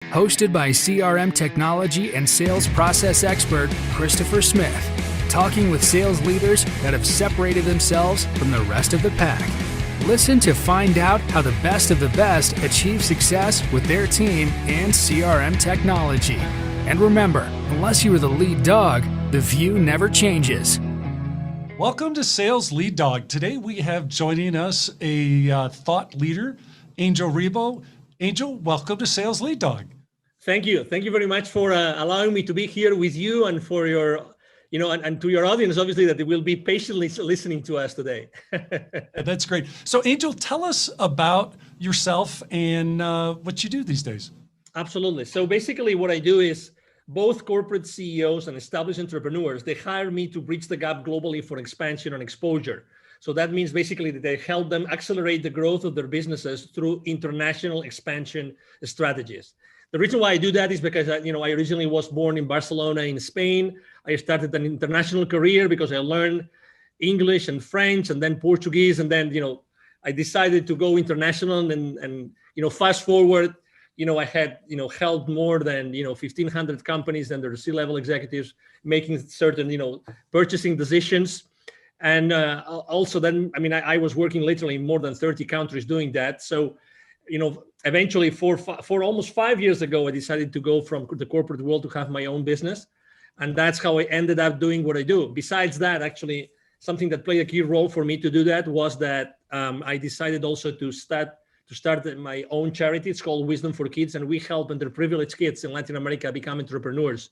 hosted by CRM technology and sales process expert Christopher Smith, talking with sales leaders that have separated themselves from the rest of the pack. Listen to find out how the best of the best achieve success with their team and CRM technology. And remember, unless you are the lead dog, the view never changes. Welcome to Sales Lead Dog. Today we have joining us a thought leader, Angel RIBO. Angel, welcome to Sales Lead Dog. Thank you. Thank you very much for allowing me to be here with you and for your, and to your audience, obviously, that they will be patiently listening to us today. That's great. So Angel, tell us about yourself and what you do these days. Absolutely. So basically what I do is both corporate CEOs and established entrepreneurs, they hire me to bridge the gap globally for expansion and exposure. So that means basically that they help them accelerate the growth of their businesses through international expansion strategies. The reason why I do that is because I originally was born in Barcelona in Spain. I started an international career because I learned English and French and then Portuguese. And then, I decided to go international and fast forward, I had, helped more than, 1,500 companies and their C-level executives making certain, purchasing decisions. And also then, I was working literally in more than 30 countries doing that. So, eventually for almost 5 years ago, I decided to go from the corporate world to have my own business. And that's how I ended up doing what I do. Besides that, actually, something that played a key role for me to do that was that I decided also to start my own charity. It's called Wisdom for Kids. And we help underprivileged kids in Latin America become entrepreneurs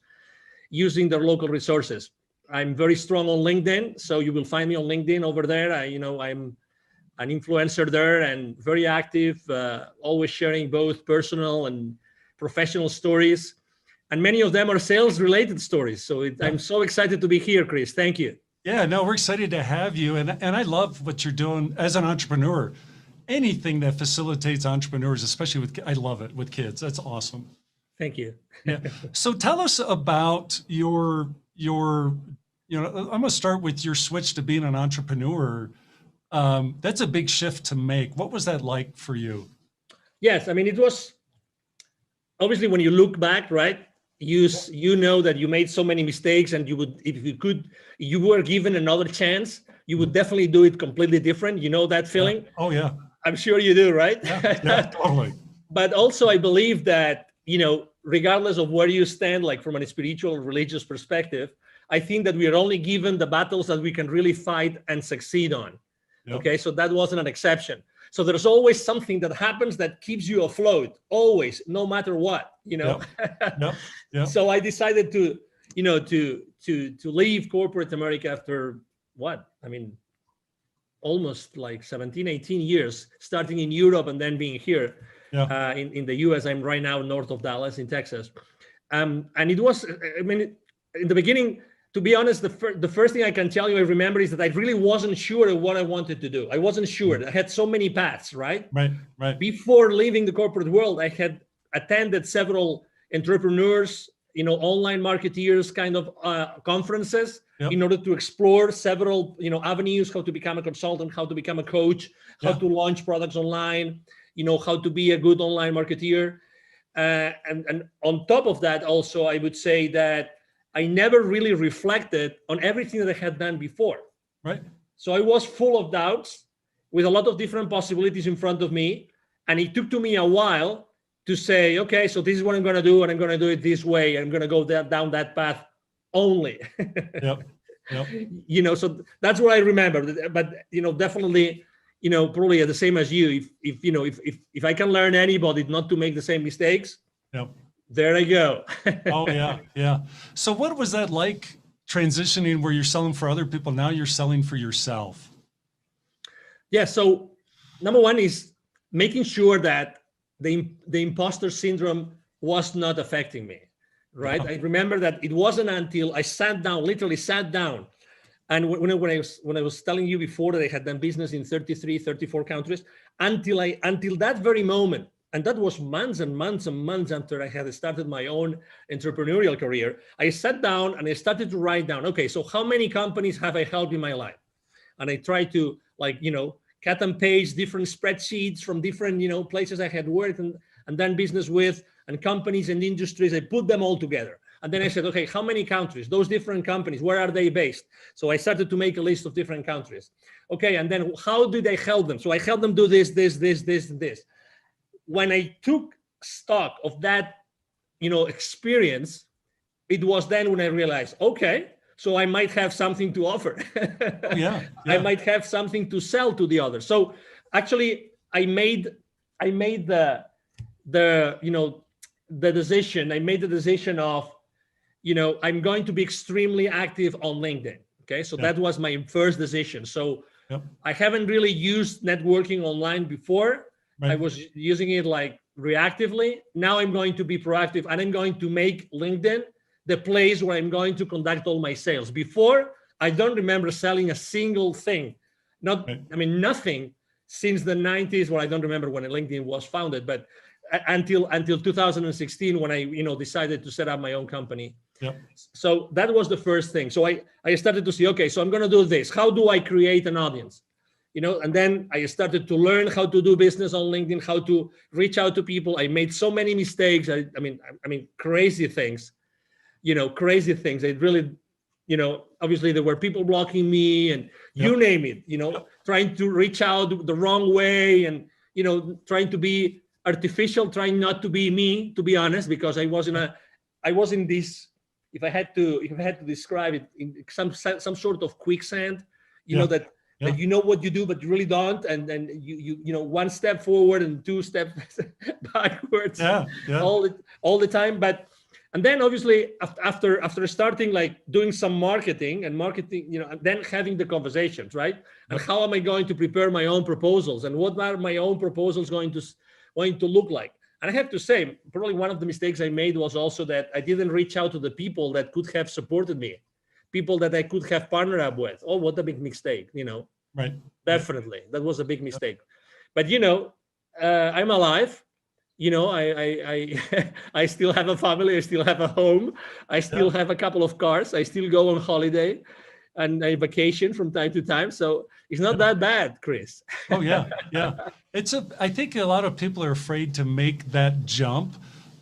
using their local resources. I'm very strong on LinkedIn. So you will find me on LinkedIn over there. I'm an influencer there and very active, always sharing both personal and professional stories. And many of them are sales related stories. So I'm so excited to be here, Chris. Thank you. Yeah, no, we're excited to have you. And I love what you're doing as an entrepreneur. Anything that facilitates entrepreneurs, especially I love it with kids. That's awesome. Thank you. Yeah. So tell us about your, I'm going to start with your switch to being an entrepreneur. That's a big shift to make. What was that like for you? Yes, it was obviously when you look back, right? You know that you made so many mistakes, and you would, if you were given another chance, you would definitely do it completely different. You know that feeling? Yeah. Oh yeah. I'm sure you do, right? Yeah, totally. But also I believe that, regardless of where you stand, like from a spiritual or religious perspective, I think that we are only given the battles that we can really fight and succeed on. Yep. Okay, so that wasn't an exception. So there's always something that happens that keeps you afloat, always, no matter what, Yep. Yep. So I decided to leave corporate America after what? Almost like 17, 18 years, starting in Europe and then being here in the US. I'm right now north of Dallas in Texas. And it was, in the beginning, to be honest, the first thing I can tell you I remember is that I really wasn't sure of what I wanted to do. I wasn't sure. I had so many paths, right? Right. Before leaving the corporate world, I had attended several entrepreneurs, online marketeers kind of conferences in order to explore several, avenues, how to become a consultant, how to become a coach, how to launch products online, how to be a good online marketeer. And on top of that, also, I would say that I never really reflected on everything that I had done before. Right. So I was full of doubts with a lot of different possibilities in front of me. And it took to me a while to say, okay, so this is what I'm going to do, and I'm going to do it this way. I'm going to go down that path only. Yep. So that's what I remember. But, definitely, probably the same as you. If I can learn anybody not to make the same mistakes, there I go. Oh, yeah. So what was that like, transitioning where you're selling for other people, now you're selling for yourself? Yeah, so number one is making sure that the imposter syndrome was not affecting me, right? I remember that it wasn't until I literally sat down. And when I was telling you before that I had done business in 33, 34 countries, until that very moment, and that was months and months and months after I had started my own entrepreneurial career, I sat down and I started to write down, okay, so how many companies have I helped in my life? And I tried to cut and paste different spreadsheets from different, places I had worked and done business with. and companies and industries. I put them all together. And then I said, okay, how many countries? Those different companies, where are they based? So I started to make a list of different countries. Okay, and then how did I help them? So I helped them do this, this, this, this, and this. When I took stock of that, experience, it was then when I realized, okay, so I might have something to offer. Yeah. I might have something to sell to the others. So actually, I made the decision. I made the decision of, I'm going to be extremely active on LinkedIn. Okay, so that was my first decision. So I haven't really used networking online before. Right. I was using it like reactively. Now I'm going to be proactive, and I'm going to make LinkedIn the place where I'm going to conduct all my sales. Before, I don't remember selling a single thing. Nothing since the 90s, where I don't remember when LinkedIn was founded, but until 2016, when I decided to set up my own company. Yep. So that was the first thing. So I started to see, okay, so I'm going to do this. How do I create an audience? And then I started to learn how to do business on LinkedIn, how to reach out to people. I made so many mistakes. I mean, crazy things, crazy things. It really, obviously there were people blocking me and you name it, trying to reach out the wrong way and, trying to be artificial, trying not to be me, to be honest, because I was in this, if I had to describe it, in some sort of quicksand, that you know what you do, but you really don't. And then you one step forward and two steps backwards all the time. And then obviously after starting like doing some marketing, and then having the conversations, right? And how am I going to prepare my own proposals, and what are my own proposals going to look like? And I have to say, probably one of the mistakes I made was also that I didn't reach out to the people that could have supported me, people that I could have partnered up with. Oh, what a big mistake, Right. Definitely. That was a big mistake. But, I'm alive. I still have a family. I still have a home. I still have a couple of cars. I still go on holiday and I vacation from time to time. So it's not that bad, Chris. Oh, yeah. Yeah. I think a lot of people are afraid to make that jump,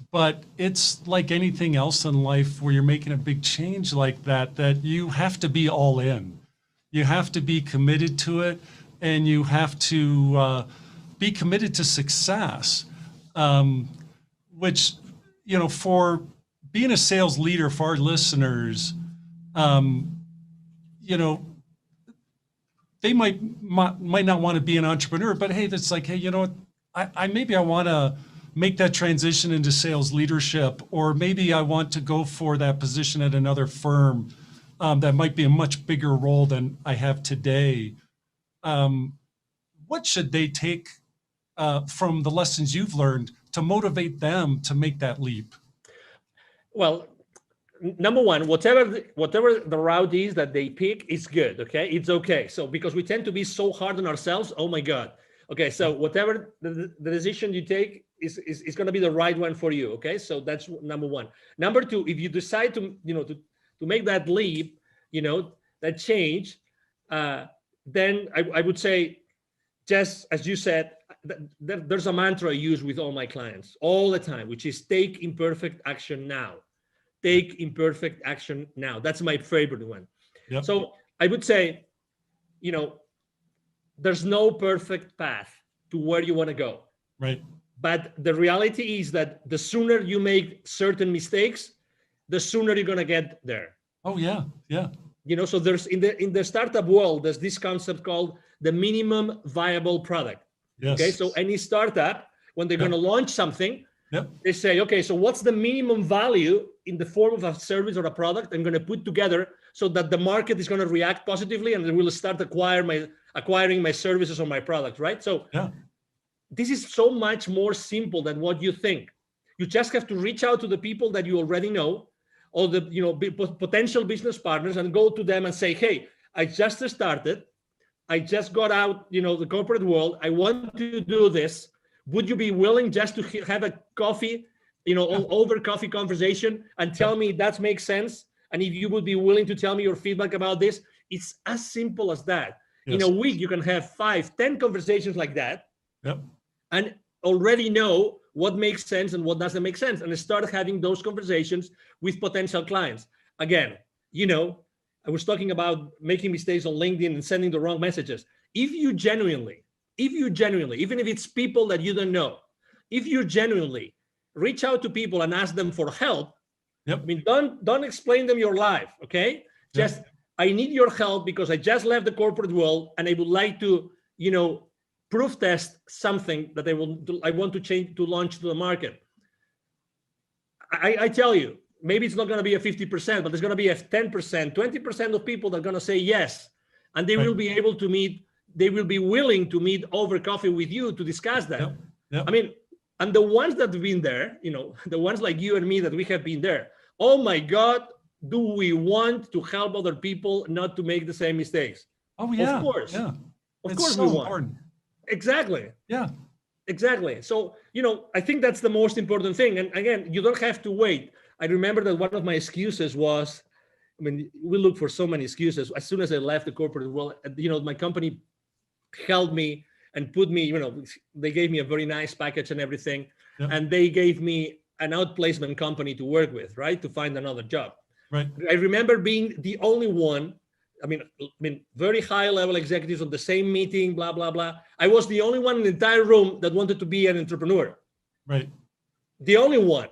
but it's like anything else in life where you're making a big change like that you have to be all in. You have to be committed to it, and you have to be committed to success, which, for being a sales leader, for our listeners, they might not want to be an entrepreneur, but hey, that's like, hey, I want to make that transition into sales leadership, or maybe I want to go for that position at another firm that might be a much bigger role than I have today. What should they take from the lessons you've learned to motivate them to make that leap? Well, number one, whatever the route is that they pick is good. Okay, it's okay. So because we tend to be so hard on ourselves, oh my God. Okay, so whatever the decision you take is going to be the right one for you. Okay, so that's number one. Number two, if you decide to make that leap, that change, then I would say, just as you said, there's a mantra I use with all my clients all the time, which is take imperfect action now. Take imperfect action now. That's my favorite one. Yep. So I would say, there's no perfect path to where you want to go. Right. But the reality is that the sooner you make certain mistakes, the sooner you're going to get there. Oh, yeah. Yeah. So there's in the startup world, there's this concept called the minimum viable product. Yes. Okay. So any startup, when they're going to launch something, they say, okay, so what's the minimum value in the form of a service or a product I'm going to put together so that the market is going to react positively and they will start acquiring my services or my product, right? So this is so much more simple than what you think. You just have to reach out to the people that you already know, or the potential business partners, and go to them and say, hey, I just started. I just got out, the corporate world. I want to do this. Would you be willing just to have a coffee, over coffee conversation and tell me that makes sense? And if you would be willing to tell me your feedback about this, it's as simple as that. Yes. In a week, you can have 5-10 conversations like that, and already know what makes sense and what doesn't make sense, and start having those conversations with potential clients. Again, I was talking about making mistakes on LinkedIn and sending the wrong messages. If you genuinely, even if it's people that you don't know, if you genuinely reach out to people and ask them for help, Yep. I mean, don't explain them your life, okay? Yep. Just, I need your help because I just left the corporate world and I would like to, proof test something that I want to change, to launch to the market. I tell you, maybe it's not going to be a 50%, but there's going to be a 10%, 20% of people that are going to say yes. And they will be able to meet, they will be willing to meet over coffee with you to discuss that. Yep. Yep. I mean, and the ones that have been there, the ones like you and me that we have been there, oh my God, do we want to help other people not to make the same mistakes? Oh yeah. Of course. Yeah. Of It's course so we want. important. Exactly. Yeah. Exactly. So, I think that's the most important thing. And again, you don't have to wait. I remember that one of my excuses was, we look for so many excuses. As soon as I left the corporate world, my company held me and put me, they gave me a very nice package and everything. Yep. And they gave me an outplacement company to work with, right? To find another job. Right. I remember being the only one, very high level executives on the same meeting, blah, blah, blah. I was the only one in the entire room that wanted to be an entrepreneur. Right. The only one,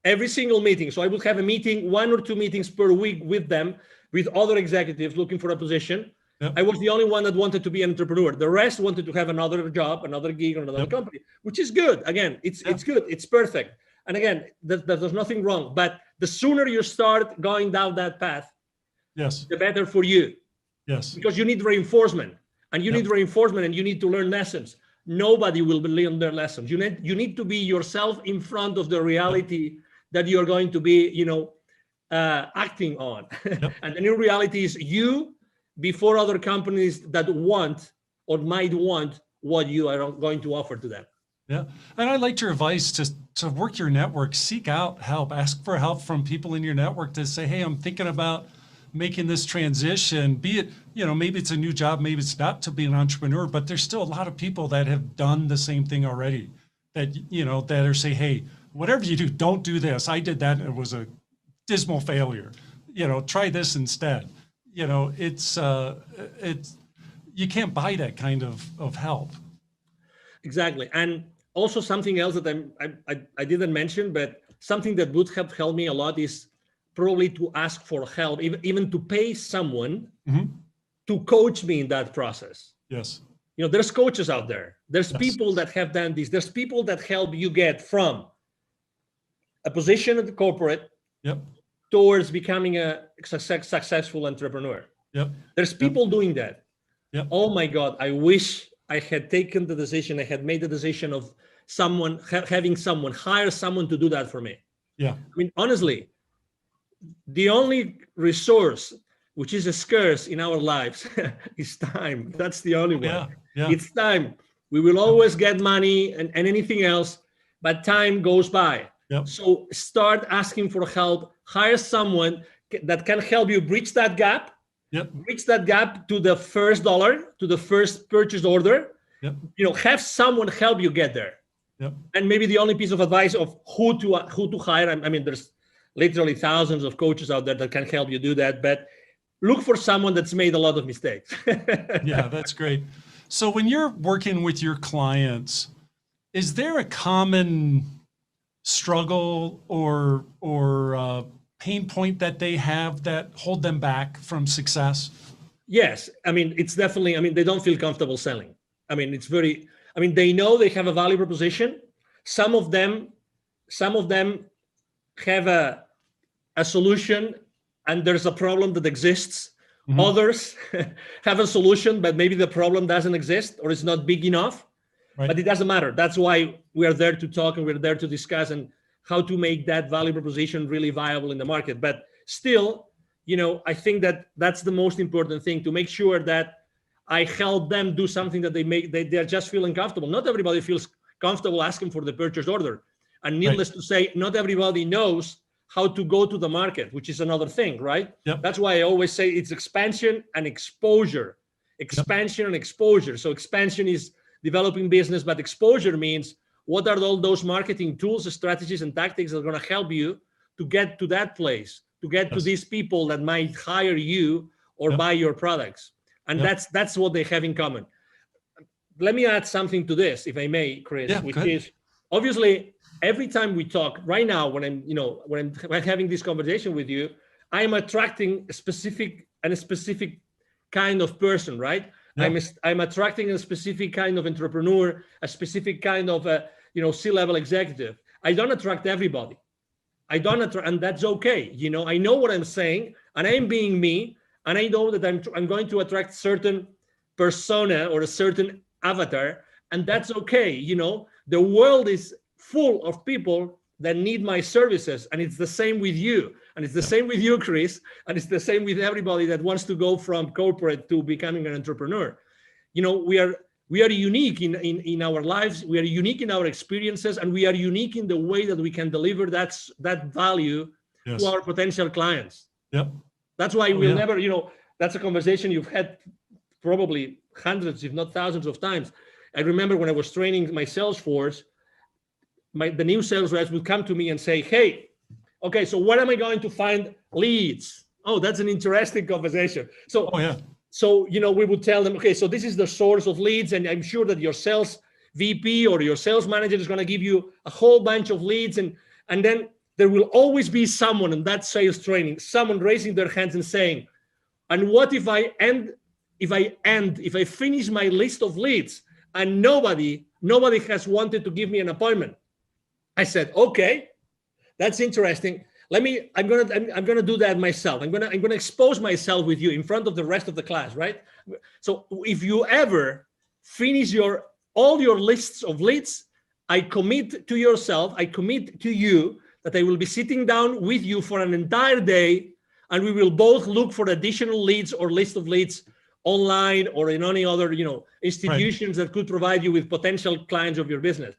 every single meeting. So I would have a meeting, 1 or 2 meetings per week with them, with other executives looking for a position. Yep. I was the only one that wanted to be an entrepreneur. The rest wanted to have another job, another gig, or another company, which is good. Again, it's good. It's perfect. And again, there's nothing wrong. But the sooner you start going down that path, yes, the better for you. Yes. Because you need reinforcement, and you need reinforcement, and you need to learn lessons. Nobody will learn their lessons. You need to be yourself in front of the reality that you're going to be, acting on. And the new reality is you before other companies that want or might want what you are going to offer to them. Yeah. And I liked your advice to work your network, seek out help, ask for help from people in your network to say, hey, I'm thinking about making this transition, be it, maybe it's a new job, maybe it's not to be an entrepreneur, but there's still a lot of people that have done the same thing already that, that are say, hey, whatever you do, don't do this. I did that and it was a dismal failure. Try this instead. It's you can't buy that kind of help. Exactly. And also something else that I didn't mention, but something that would have helped me a lot is probably to ask for help, even to pay someone to coach me in that process. Yes. There's coaches out there. There's people that have done this. There's people that help you get from a position at the corporate towards becoming a successful entrepreneur. There's people doing that. Oh my God, I wish I had taken the decision. I had made the decision of having someone hire someone to do that for me. Honestly, the only resource which is scarce in our lives is time. That's the only one. It's time. We will always get money and anything else, but time goes by. So start asking for help. Hire someone that can help you bridge that gap. Bridge that gap to the first dollar, to the first purchase order. Have someone help you get there. And maybe the only piece of advice of who to hire. There's literally thousands of coaches out there that can help you do that, but look for someone that's made a lot of mistakes. Yeah, that's great. So when you're working with your clients, is there a common struggle or pain point that they have that hold them back from success? Yes. It's definitely, they don't feel comfortable selling. They know they have a value proposition. Some of them have a solution and there's a problem that exists. Others have a solution, but maybe the problem doesn't exist or it's not big enough. But it doesn't matter. That's why we are there to talk and we're there to discuss and how to make that value proposition really viable in the market. But still, I think that's the most important thing, to make sure that I help them do something that they're just feeling comfortable. Not everybody feels comfortable asking for the purchase order. And needless to say, not everybody knows how to go to the market, which is another thing, right? That's why I always say it's expansion and exposure. Expansion and exposure. So expansion is developing business, but exposure means what are all those marketing tools, strategies, and tactics that are going to help you to get to that place, to get to these people that might hire you or buy your products. And that's what they have in common. Let me add something to this, if I may, Chris, which is obviously every time we talk right now, when I'm having this conversation with you, I'm attracting a specific kind of person, right? I'm attracting a specific kind of entrepreneur, a specific kind of C-level executive. I don't attract everybody. And that's okay. I know what I'm saying, and I'm being me, and I know that I'm going to attract certain persona or a certain avatar, and that's okay. The world is full of people that need my services, and it's the same with you, and it's the same with you, Chris, and it's the same with everybody that wants to go from corporate to becoming an entrepreneur. We are unique in our lives, we are unique in our experiences, and we are unique in the way that we can deliver that value to our potential clients. That's why we'll never, that's a conversation you've had probably hundreds, if not thousands of times. I remember when I was training my sales force, the new sales reps would come to me and say, hey, okay, so where am I going to find leads? Oh, that's an interesting conversation. So, we would tell them, okay, so this is the source of leads, and I'm sure that your sales VP or your sales manager is going to give you a whole bunch of leads, and then there will always be someone in that sales training, someone raising their hands and saying, and what if I finish my list of leads and nobody has wanted to give me an appointment? I said, okay, that's interesting. I'm gonna do that myself. I'm gonna expose myself with you in front of the rest of the class, right? So if you ever finish all your lists of leads, I commit to you that I will be sitting down with you for an entire day, and we will both look for additional leads or list of leads online or in any other institutions that could provide you with potential clients of your business.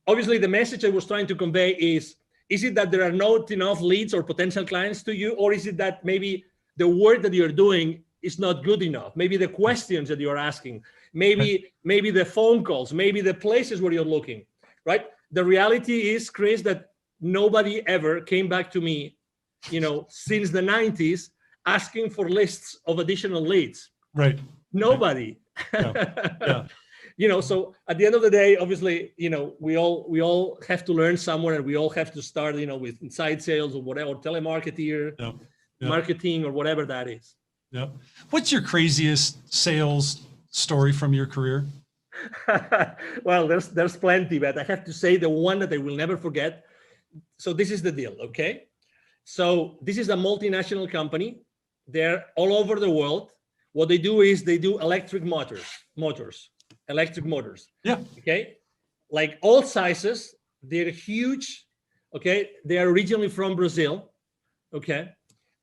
Obviously, the message I was trying to convey is it that there are not enough leads or potential clients to you, or is it that maybe the work that you're doing is not good enough? Maybe the questions that you're asking, maybe the phone calls, maybe the places where you're looking, right? The reality is, Chris, that nobody ever came back to me, since the 90s, asking for lists of additional leads. Right. Nobody. So at the end of the day, obviously, we all have to learn somewhere, and we all have to start, with inside sales or whatever, telemarketer, marketing, or whatever that is. What's your craziest sales story from your career? Well, there's plenty, but I have to say the one that I will never forget. So this is the deal, okay? So this is a multinational company. They're all over the world. What they do is they do electric motors. Okay, like all sizes. They're huge. Okay, they are originally from Brazil. Okay,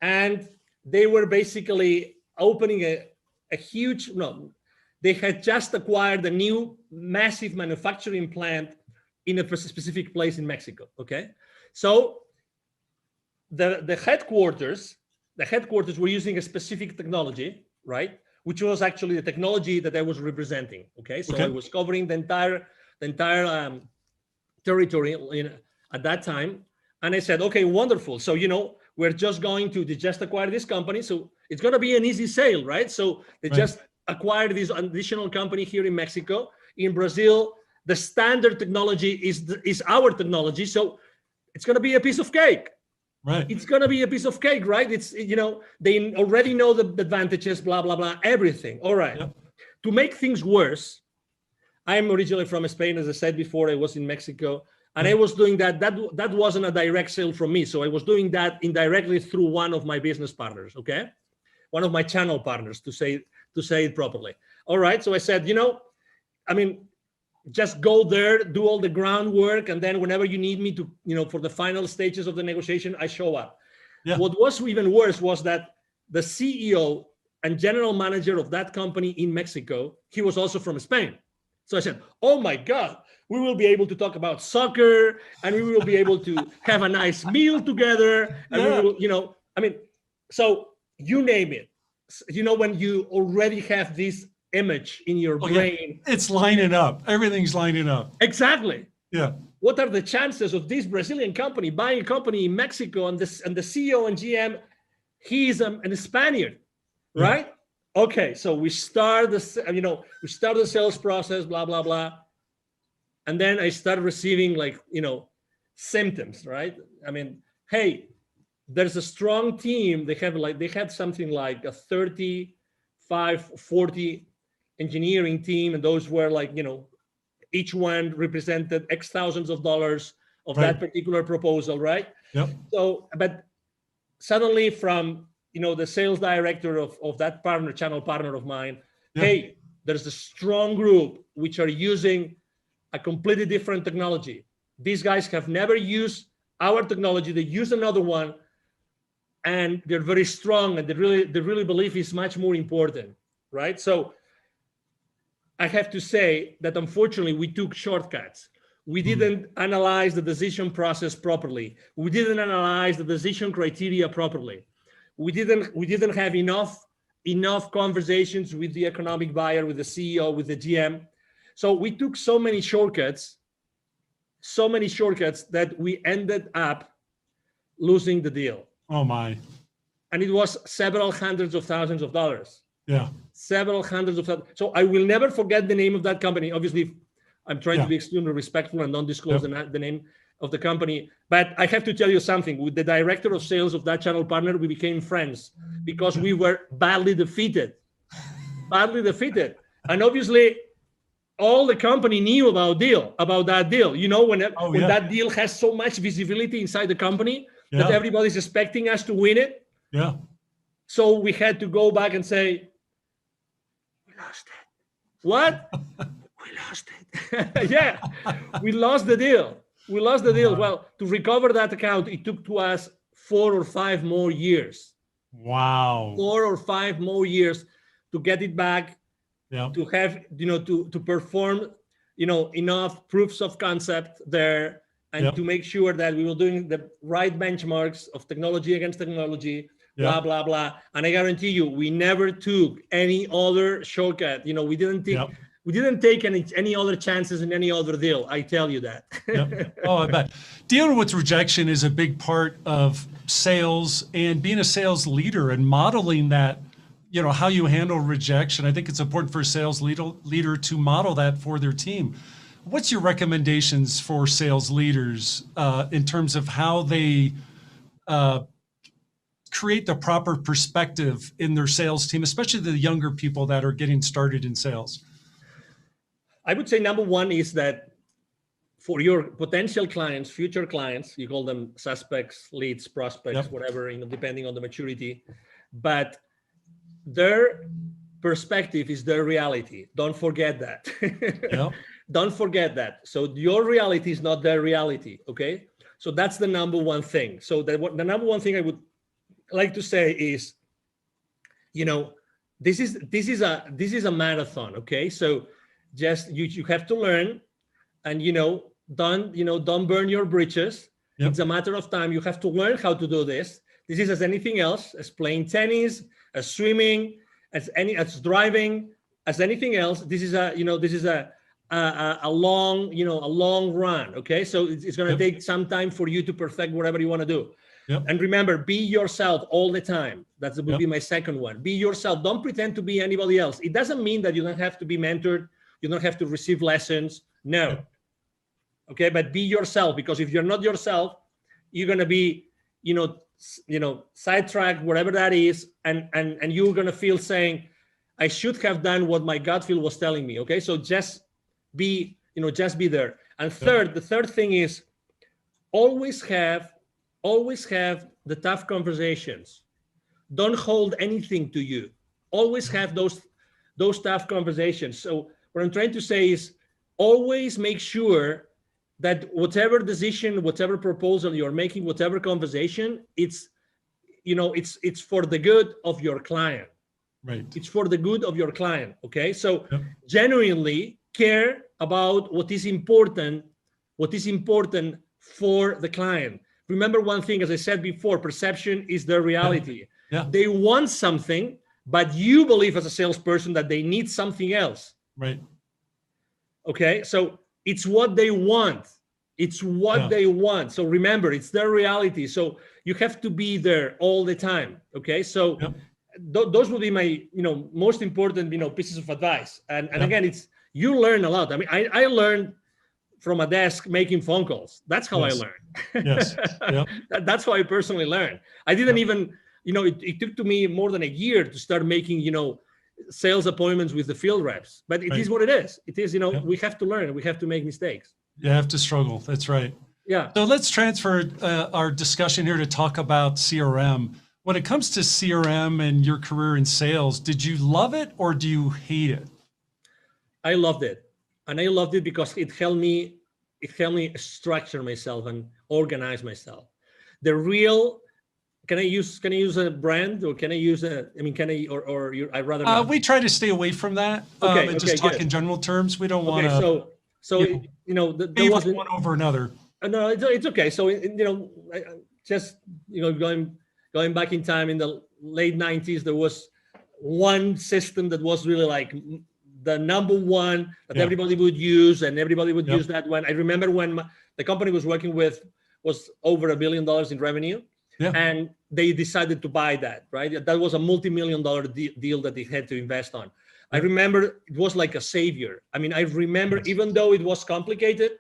and they were basically opening a huge. No, they had just acquired a new massive manufacturing plant in a specific place in Mexico. Okay, so the headquarters were using a specific technology, right? Which was actually the technology that I was representing. Okay, so I was covering the entire territory at that time, and I said, okay, wonderful. So we're just going to just acquire this company, so it's going to be an easy sale, right? So they just acquired this additional company here in Mexico. In Brazil, the standard technology is our technology, so it's going to be a piece of cake. Right. It's going to be a piece of cake, right? It's, they already know the advantages, blah, blah, blah, everything. All right. To make things worse, I'm originally from Spain. As I said before, I was in Mexico, and I was doing that. That wasn't a direct sale from me. So I was doing that indirectly through one of my business partners. Okay. One of my channel partners, to say it properly. All right. So I said, just go there, do all the groundwork, and then whenever you need me to, for the final stages of the negotiation, I show up. What was even worse was that the CEO and general manager of that company in Mexico, he was also from Spain. So I said, oh my God, we will be able to talk about soccer, and we will be able to have a nice meal together. And we will, so you name it. When you already have this image in your Oh, brain. yeah. It's lining up. Everything's lining up. Exactly. Yeah. What are the chances of this Brazilian company buying a company in Mexico, and the CEO and GM, he's a Spaniard, right? Yeah. Okay, so we start the sales process, blah blah blah, and then I start receiving like symptoms, right? I mean, hey, there's a strong team. They had something like a 35, 40 engineering team, and those were like each one represented X thousands of dollars of that particular proposal, right? Yep. So, but suddenly from, the sales director of that channel partner of mine, hey, there's a strong group which are using a completely different technology. These guys have never used our technology. They use another one, and they're very strong, and they really believe it's much more important, right? So I have to say that unfortunately we took shortcuts. We didn't analyze the decision process properly. We didn't analyze the decision criteria properly. We didn't have enough conversations with the economic buyer, with the CEO, with the GM. So we took so many shortcuts that we ended up losing the deal. Oh my. And it was several hundreds of thousands of dollars. Yeah. Several hundreds of thousands. So I will never forget the name of that company. Obviously, I'm trying to be extremely respectful and don't disclose the name of the company. But I have to tell you something. With the director of sales of that channel partner, we became friends because we were badly defeated. And obviously, all the company knew about that deal. When that deal has so much visibility inside the company that everybody's expecting us to win it. Yeah. So we had to go back and say, we lost it. What? We lost it. Yeah, we lost the deal. Well, to recover that account, it took to us 4 or 5 more years. Wow. 4 or 5 more years to get it back, to have, to perform, enough proofs of concept there, and to make sure that we were doing the right benchmarks of technology against technology, blah, blah, blah. And I guarantee you, we never took any other shortcut. We didn't take any other chances in any other deal. I tell you that. Oh, I bet. Dealing with rejection is a big part of sales, and being a sales leader and modeling that, how you handle rejection. I think it's important for a sales leader to model that for their team. What's your recommendations for sales leaders in terms of how they create the proper perspective in their sales team, especially the younger people that are getting started in sales? I would say number one is that for your potential clients, future clients, you call them suspects, leads, prospects, whatever, depending on the maturity, but their perspective is their reality. Don't forget that. Don't forget that. So your reality is not their reality. Okay. So that's the number one thing. So the number one thing I would like to say is, this is a marathon. Okay. So just you have to learn, and don't burn your bridges. It's a matter of time. You have to learn how to do this. This is as anything else, as playing tennis, as swimming, as driving, as anything else. This is a long run. Okay, so it's going to take some time for you to perfect whatever you want to do. And remember, be yourself all the time. That would be my second one. Be yourself. Don't pretend to be anybody else. It doesn't mean that you don't have to be mentored. You don't have to receive lessons. No. Okay, but be yourself, because if you're not yourself, you're going to be, sidetracked, whatever that is, and you're going to feel saying, I should have done what my gut feel was telling me. Okay, so just be there. And the third thing is always have the tough conversations. Don't hold anything to you. Always have those tough conversations. So what I'm trying to say is always make sure that whatever decision, whatever proposal you're making, whatever conversation, it's for the good of your client. Right. It's for the good of your client. Okay. So genuinely care about what is important for the client. Remember one thing, as I said before, perception is their reality. They want something, but you believe as a salesperson that they need something else. Right. Okay. So it's what they want. It's what they want. So remember, it's their reality. So you have to be there all the time. Okay. So those would be my, most important, pieces of advice. And again, you learn a lot. I mean, I learned from a desk making phone calls. That's how I learned. Yes. Yep. That's how I personally learned. I didn't even, it took to me more than a year to start making, sales appointments with the field reps, but it is what it is. It is, we have to learn, we have to make mistakes. You have to struggle. That's right. Yeah. So let's transfer our discussion here to talk about CRM. When it comes to CRM and your career in sales, did you love it or do you hate it? I loved it. And I loved it because it helped me structure myself and organize myself. The real, can I use a brand, or can I use I'd rather not. We try to stay away from that. And just talk in general terms. We don't want to. So there wasn't one over another. No, it's okay. So just going back in time in the late 90s, there was one system that was really like the number one that everybody would use, and everybody would use that one. I remember when the company was working with was over $1 billion in revenue, and they decided to buy that. Right, that was a multi-million-dollar deal that they had to invest on. I remember it was like a savior. I mean, I remember even though it was complicated,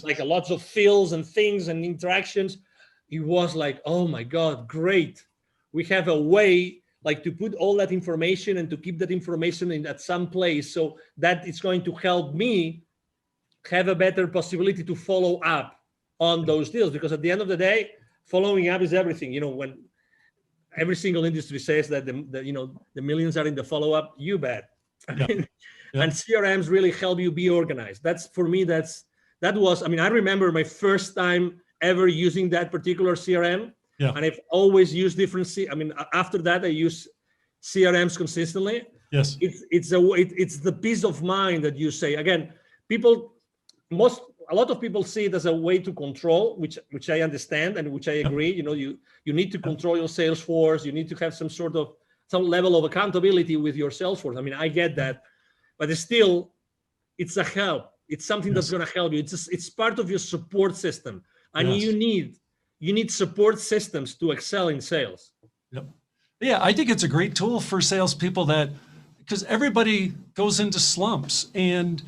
like lots of fields and things and interactions, it was like, oh my God, great. We have a way like to put all that information and to keep that information in at some place so that it's going to help me have a better possibility to follow up on those deals. Because at the end of the day, following up is everything. When every single industry says that the millions are in the follow-up, you bet. And CRMs really help you be organized. That's for me, that was, I remember my first time ever using that particular CRM. And I've always used different. After that, I use CRMs consistently. Yes, it's the peace of mind that you say. Again, a lot of people see it as a way to control, which I understand and which I agree. You need to control your sales force. You need to have some level of accountability with your sales force. I get that, but it's a help. It's something that's going to help you. It's part of your support system, and you need support systems to excel in sales. Yeah, I think it's a great tool for salespeople because everybody goes into slumps, and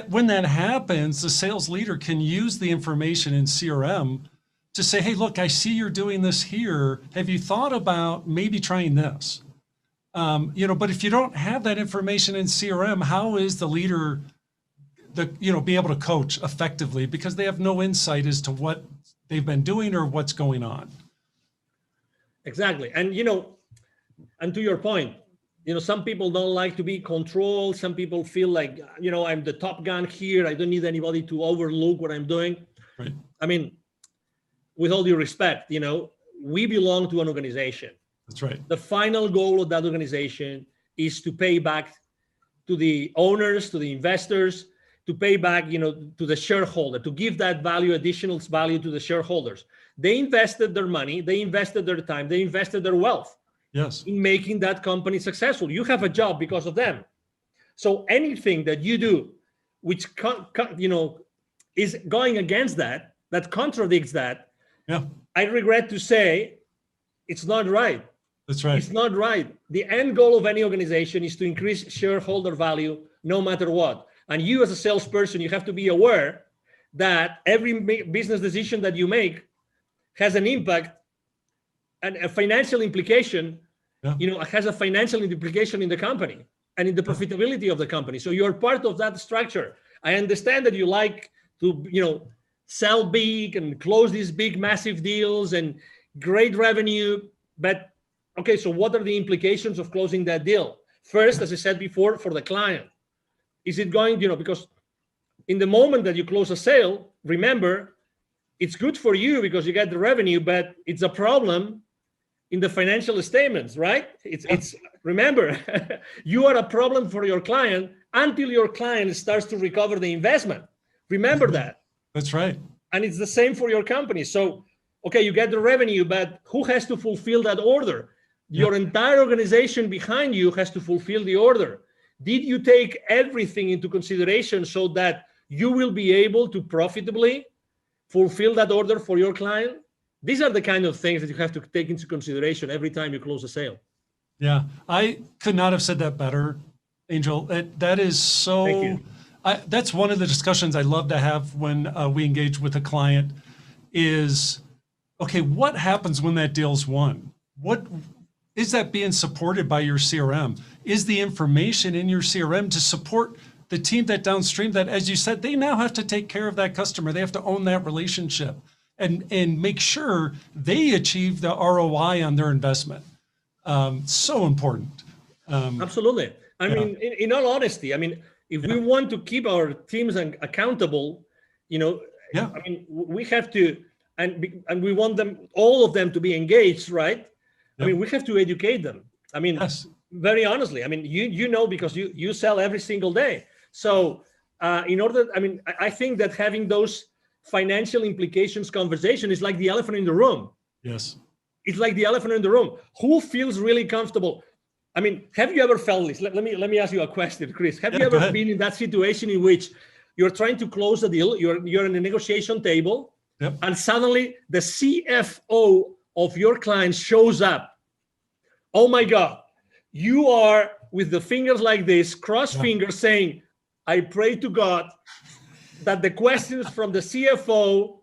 when that happens, the sales leader can use the information in CRM to say, hey, look, I see you're doing this here. Have you thought about maybe trying this? But if you don't have that information in CRM, how is the leader be able to coach effectively, because they have no insight as to what they've been doing or what's going on? Exactly. And, and to your point, some people don't like to be controlled. Some people feel like, I'm the top gun here. I don't need anybody to overlook what I'm doing. Right. With all due respect, we belong to an organization. That's right. The final goal of that organization is to pay back to the owners, to the investors, to pay back, to the shareholder, to give that additional value to the shareholders. They invested their money, they invested their time, they invested their wealth in making that company successful. You have a job because of them. So anything that you do, which is going against that contradicts that, I regret to say, it's not right. That's right. It's not right. The end goal of any organization is to increase shareholder value no matter what. And you as a salesperson, you have to be aware that every business decision that you make has an impact and a financial implication, has a financial implication in the company and in the profitability of the company. So you're part of that structure. I understand that you like to, sell big and close these big, massive deals and great revenue. But okay, so what are the implications of closing that deal? First, as I said before, for the client, is it going, because in the moment that you close a sale, remember, it's good for you because you get the revenue, but it's a problem in the financial statements, right? It's remember, you are a problem for your client until your client starts to recover the investment. Remember that. That's right. And it's the same for your company. So, okay, you get the revenue, but who has to fulfill that order? Your entire organization behind you has to fulfill the order. Did you take everything into consideration so that you will be able to profitably fulfill that order for your client? These are the kind of things that you have to take into consideration every time you close a sale. Yeah, I could not have said that better, Angel. That is so. Thank you. That's one of the discussions I love to have when we engage with a client is, okay, what happens when that deal's won? What is that being supported by your CRM? Is the information in your CRM to support the team that downstream that, as you said, they now have to take care of that customer. They have to own that relationship and make sure they achieve the ROI on their investment. So important. Absolutely. I mean, in all honesty, I mean, if we want to keep our teams accountable, I mean, we have to, and we want them, all of them, to be engaged, right? I mean, we have to educate them. I mean, very honestly, I mean, because you sell every single day. So I think that having those financial implications conversation is like the elephant in the room. Yes. It's like the elephant in the room. Who feels really comfortable? I mean, have you ever felt this? Let me ask you a question, Chris. Have you ever been in that situation in which you're trying to close a deal, you're in a negotiation table, and suddenly the CFO of your client shows up? Oh my God, you are with the fingers like this, cross fingers, saying, I pray to God that the questions from the CFO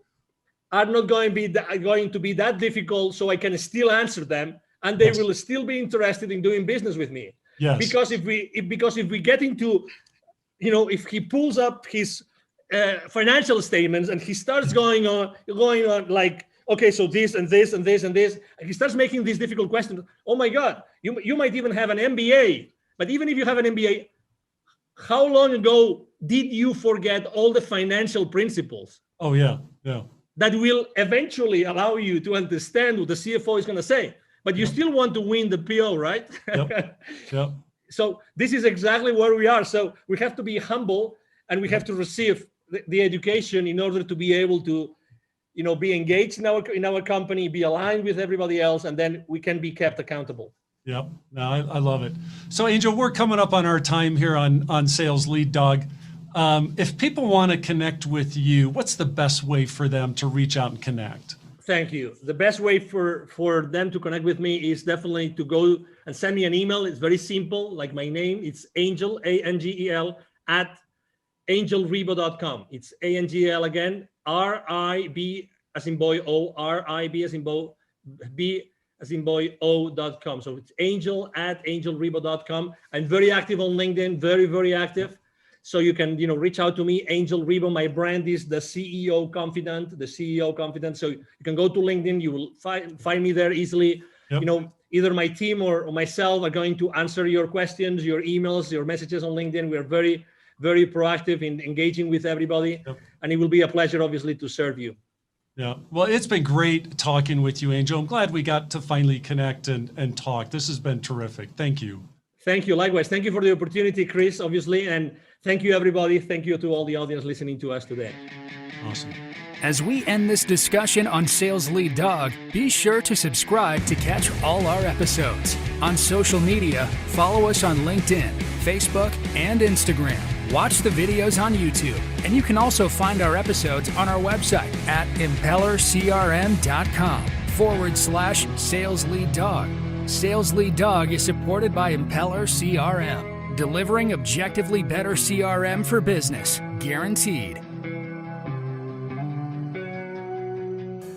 are not going to be that difficult, so I can still answer them, and they will still be interested in doing business with me. Yes. Because if we get into, if he pulls up his financial statements and he starts going on like, okay, so this and this and this and this, and he starts making these difficult questions. Oh my God, you might even have an MBA, but even if you have an MBA, how long ago did you forget all the financial principles? Oh yeah. That will eventually allow you to understand what the CFO is going to say, but you still want to win the PO, right? Yep. So this is exactly where we are. So we have to be humble, and we have to receive the education in order to be able to, be engaged in our company, be aligned with everybody else, and then we can be kept accountable. Yep. No, I love it. So Angel, we're coming up on our time here on Sales Lead Dog. If people want to connect with you, what's the best way for them to reach out and connect? Thank you. The best way for them to connect with me is definitely to go and send me an email. It's very simple, like my name. It's Angel, Angel, at angelribo.com. It's ANGL again, RIB as in boy O, RIB as in boy B as in boy O.com. So it's Angel at angelribo.com. I'm very active on LinkedIn, very, very active. So you can, reach out to me, Angel Ribo. My brand is the CEO Confidant, So you can go to LinkedIn. You will find me there easily. Yep. Either my team or myself are going to answer your questions, your emails, your messages on LinkedIn. We are very, very proactive in engaging with everybody. Yep. And it will be a pleasure, obviously, to serve you. Yeah. Well, it's been great talking with you, Angel. I'm glad we got to finally connect and talk. This has been terrific. Thank you. Thank you. Likewise. Thank you for the opportunity, Chris, obviously. And thank you, everybody. Thank you to all the audience listening to us today. Awesome. As we end this discussion on Sales Lead Dog, be sure to subscribe to catch all our episodes. On social media, follow us on LinkedIn, Facebook, and Instagram. Watch the videos on YouTube, and you can also find our episodes on our website at impellercrm.com/Sales Lead Dog. Sales Lead Dog is supported by Impeller CRM, delivering objectively better CRM for business, guaranteed.